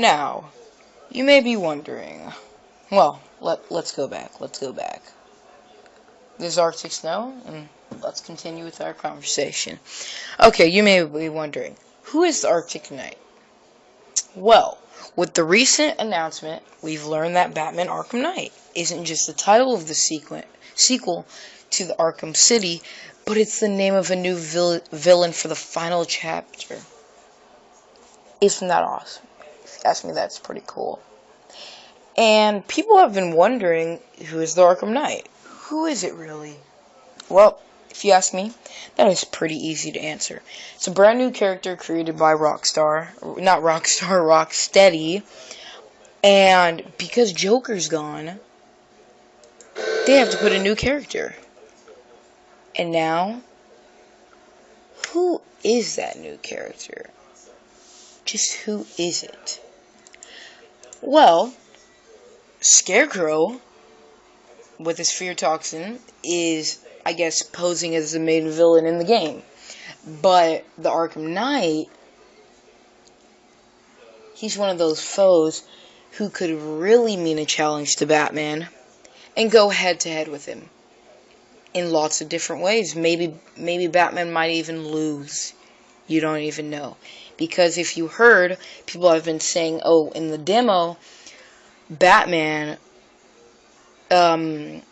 Now, you may be wondering, well, let's go back. This is Arctic Snow, and let's continue with our conversation. Okay, you may be wondering, who is the Arctic Knight? Well, with the recent announcement, we've learned that Batman Arkham Knight isn't just the title of the sequel to the Arkham City, but it's the name of a new villain for the final chapter. Isn't that awesome? If you ask me, that's pretty cool. And people have been wondering, who is the Arkham Knight? Who is it really? Well, if you ask me, that is pretty easy to answer. It's a brand new character created by Rocksteady. And because Joker's gone, they have to put a new character. And now, who is that new character? Just who is it? Well, Scarecrow, with his fear toxin, is, I guess, posing as the main villain in the game. But the Arkham Knight, he's one of those foes who could really mean a challenge to Batman and go head-to-head with him in lots of different ways. Maybe Batman might even lose. You don't even know. Because if you heard, people have been saying, oh, in the demo, Batman, I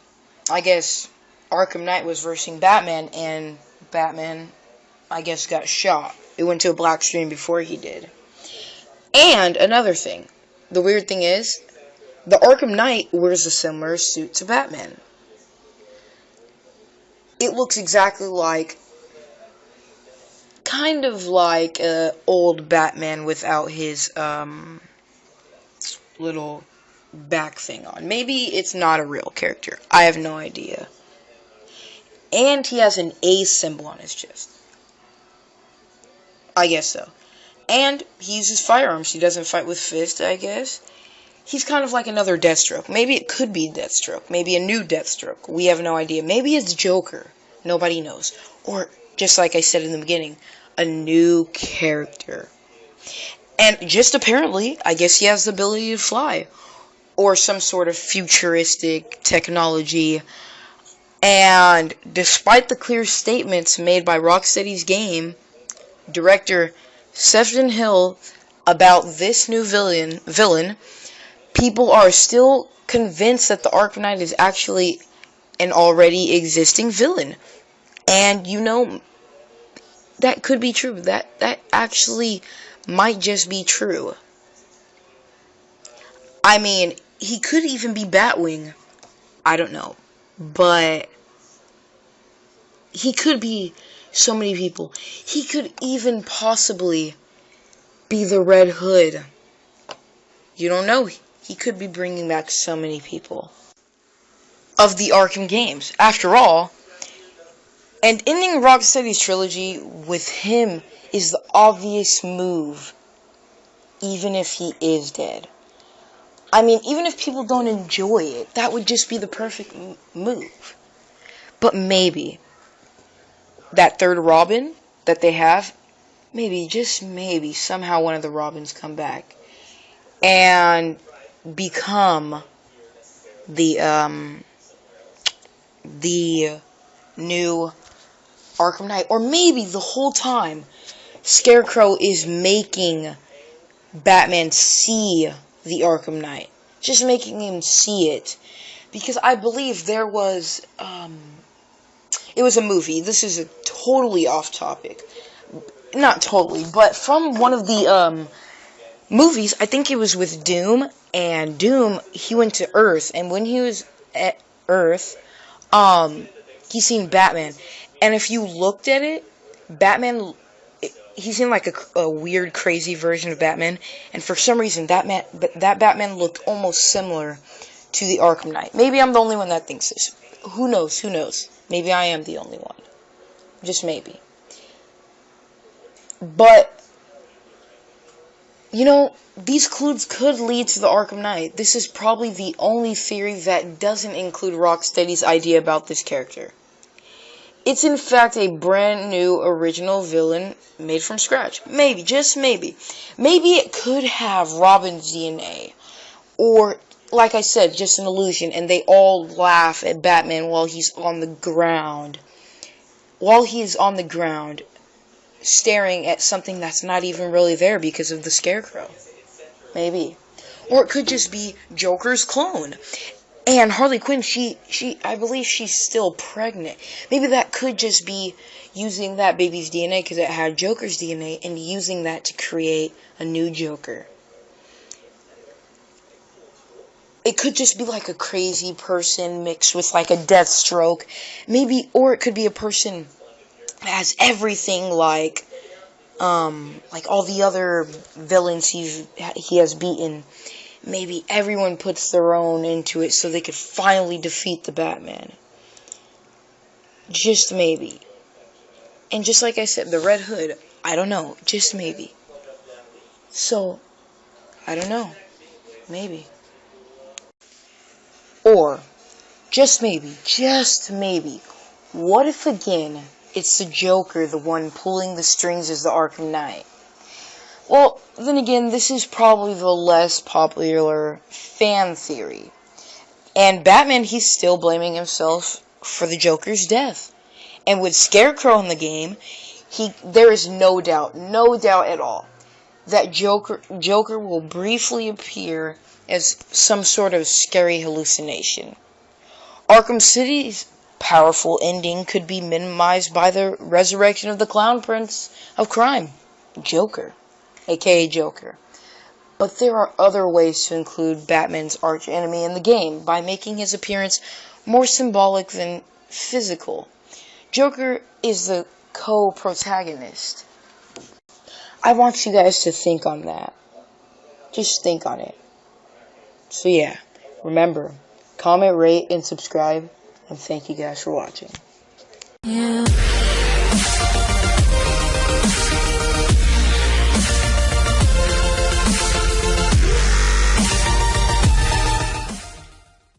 guess Arkham Knight was versing Batman, and Batman, I guess, got shot. It went to a black screen before he did. And another thing, the weird thing is, the Arkham Knight wears a similar suit to Batman. It looks exactly like, kind of like old Batman without his little back thing on. Maybe it's not a real character. I have no idea. And he has an A symbol on his chest. I guess so. And he uses firearms. He doesn't fight with fists, I guess. He's kind of like another Deathstroke. Maybe it could be Deathstroke. Maybe a new Deathstroke. We have no idea. Maybe it's Joker. Nobody knows. Or, just like I said in the beginning, a new character. And just apparently, I guess he has the ability to fly. Or some sort of futuristic technology. And despite the clear statements made by Rocksteady's game director Sefton Hill about this new villain, people are still convinced that the Arkham Knight is actually an already existing villain. And you know, that could be true. That actually might just be true. I mean, he could even be Batwing. I don't know. But he could be so many people. He could even possibly be the Red Hood. You don't know. He could be bringing back so many people of the Arkham games. After all, and ending Rocksteady's trilogy with him is the obvious move, even if he is dead. I mean, even if people don't enjoy it, that would just be the perfect move. But maybe that third Robin that they have, maybe, just maybe, somehow one of the Robins come back and become the new Arkham Knight. Or maybe the whole time Scarecrow is making Batman see the Arkham Knight. Just making him see it. Because I believe there was, it was a movie. This is a totally off topic. Not totally, but from one of the, movies, I think it was with Doom, and Doom, he went to Earth, and when he was at Earth, he seen Batman. And if you looked at it, Batman, he seemed like a weird, crazy version of Batman, and for some reason, that Batman looked almost similar to the Arkham Knight. Maybe I'm the only one that thinks this. Who knows? Maybe I am the only one. Just maybe. But, you know, these clues could lead to the Arkham Knight. This is probably the only theory that doesn't include Rocksteady's idea about this character. It's in fact a brand new original villain made from scratch. Maybe, just maybe. Maybe it could have Robin's DNA, or, like I said, just an illusion, and they all laugh at Batman while he's on the ground. While he's on the ground, staring at something that's not even really there because of the Scarecrow. Maybe. Or it could just be Joker's clone. And Harley Quinn, I believe she's still pregnant. Maybe that could just be using that baby's DNA because it had Joker's DNA and using that to create a new Joker. It could just be like a crazy person mixed with like a Deathstroke. Maybe, or it could be a person that has everything like all the other villains he has beaten. Maybe everyone puts their own into it so they could finally defeat the Batman. Just maybe. And just like I said, the Red Hood, I don't know, just maybe. So, I don't know, maybe. Or, just maybe, what if again, it's the Joker, the one pulling the strings as the Arkham Knight? Well, then again, this is probably the less popular fan theory. And Batman, he's still blaming himself for the Joker's death. And with Scarecrow in the game, there is no doubt at all, that Joker will briefly appear as some sort of scary hallucination. Arkham City's powerful ending could be minimized by the resurrection of the Clown Prince of Crime, Joker, aka Joker. But there are other ways to include Batman's archenemy in the game by making his appearance more symbolic than physical. Joker is the co-protagonist. I want you guys to think on that. Just think on it. So yeah, remember, comment, rate, and subscribe, and thank you guys for watching. Yeah.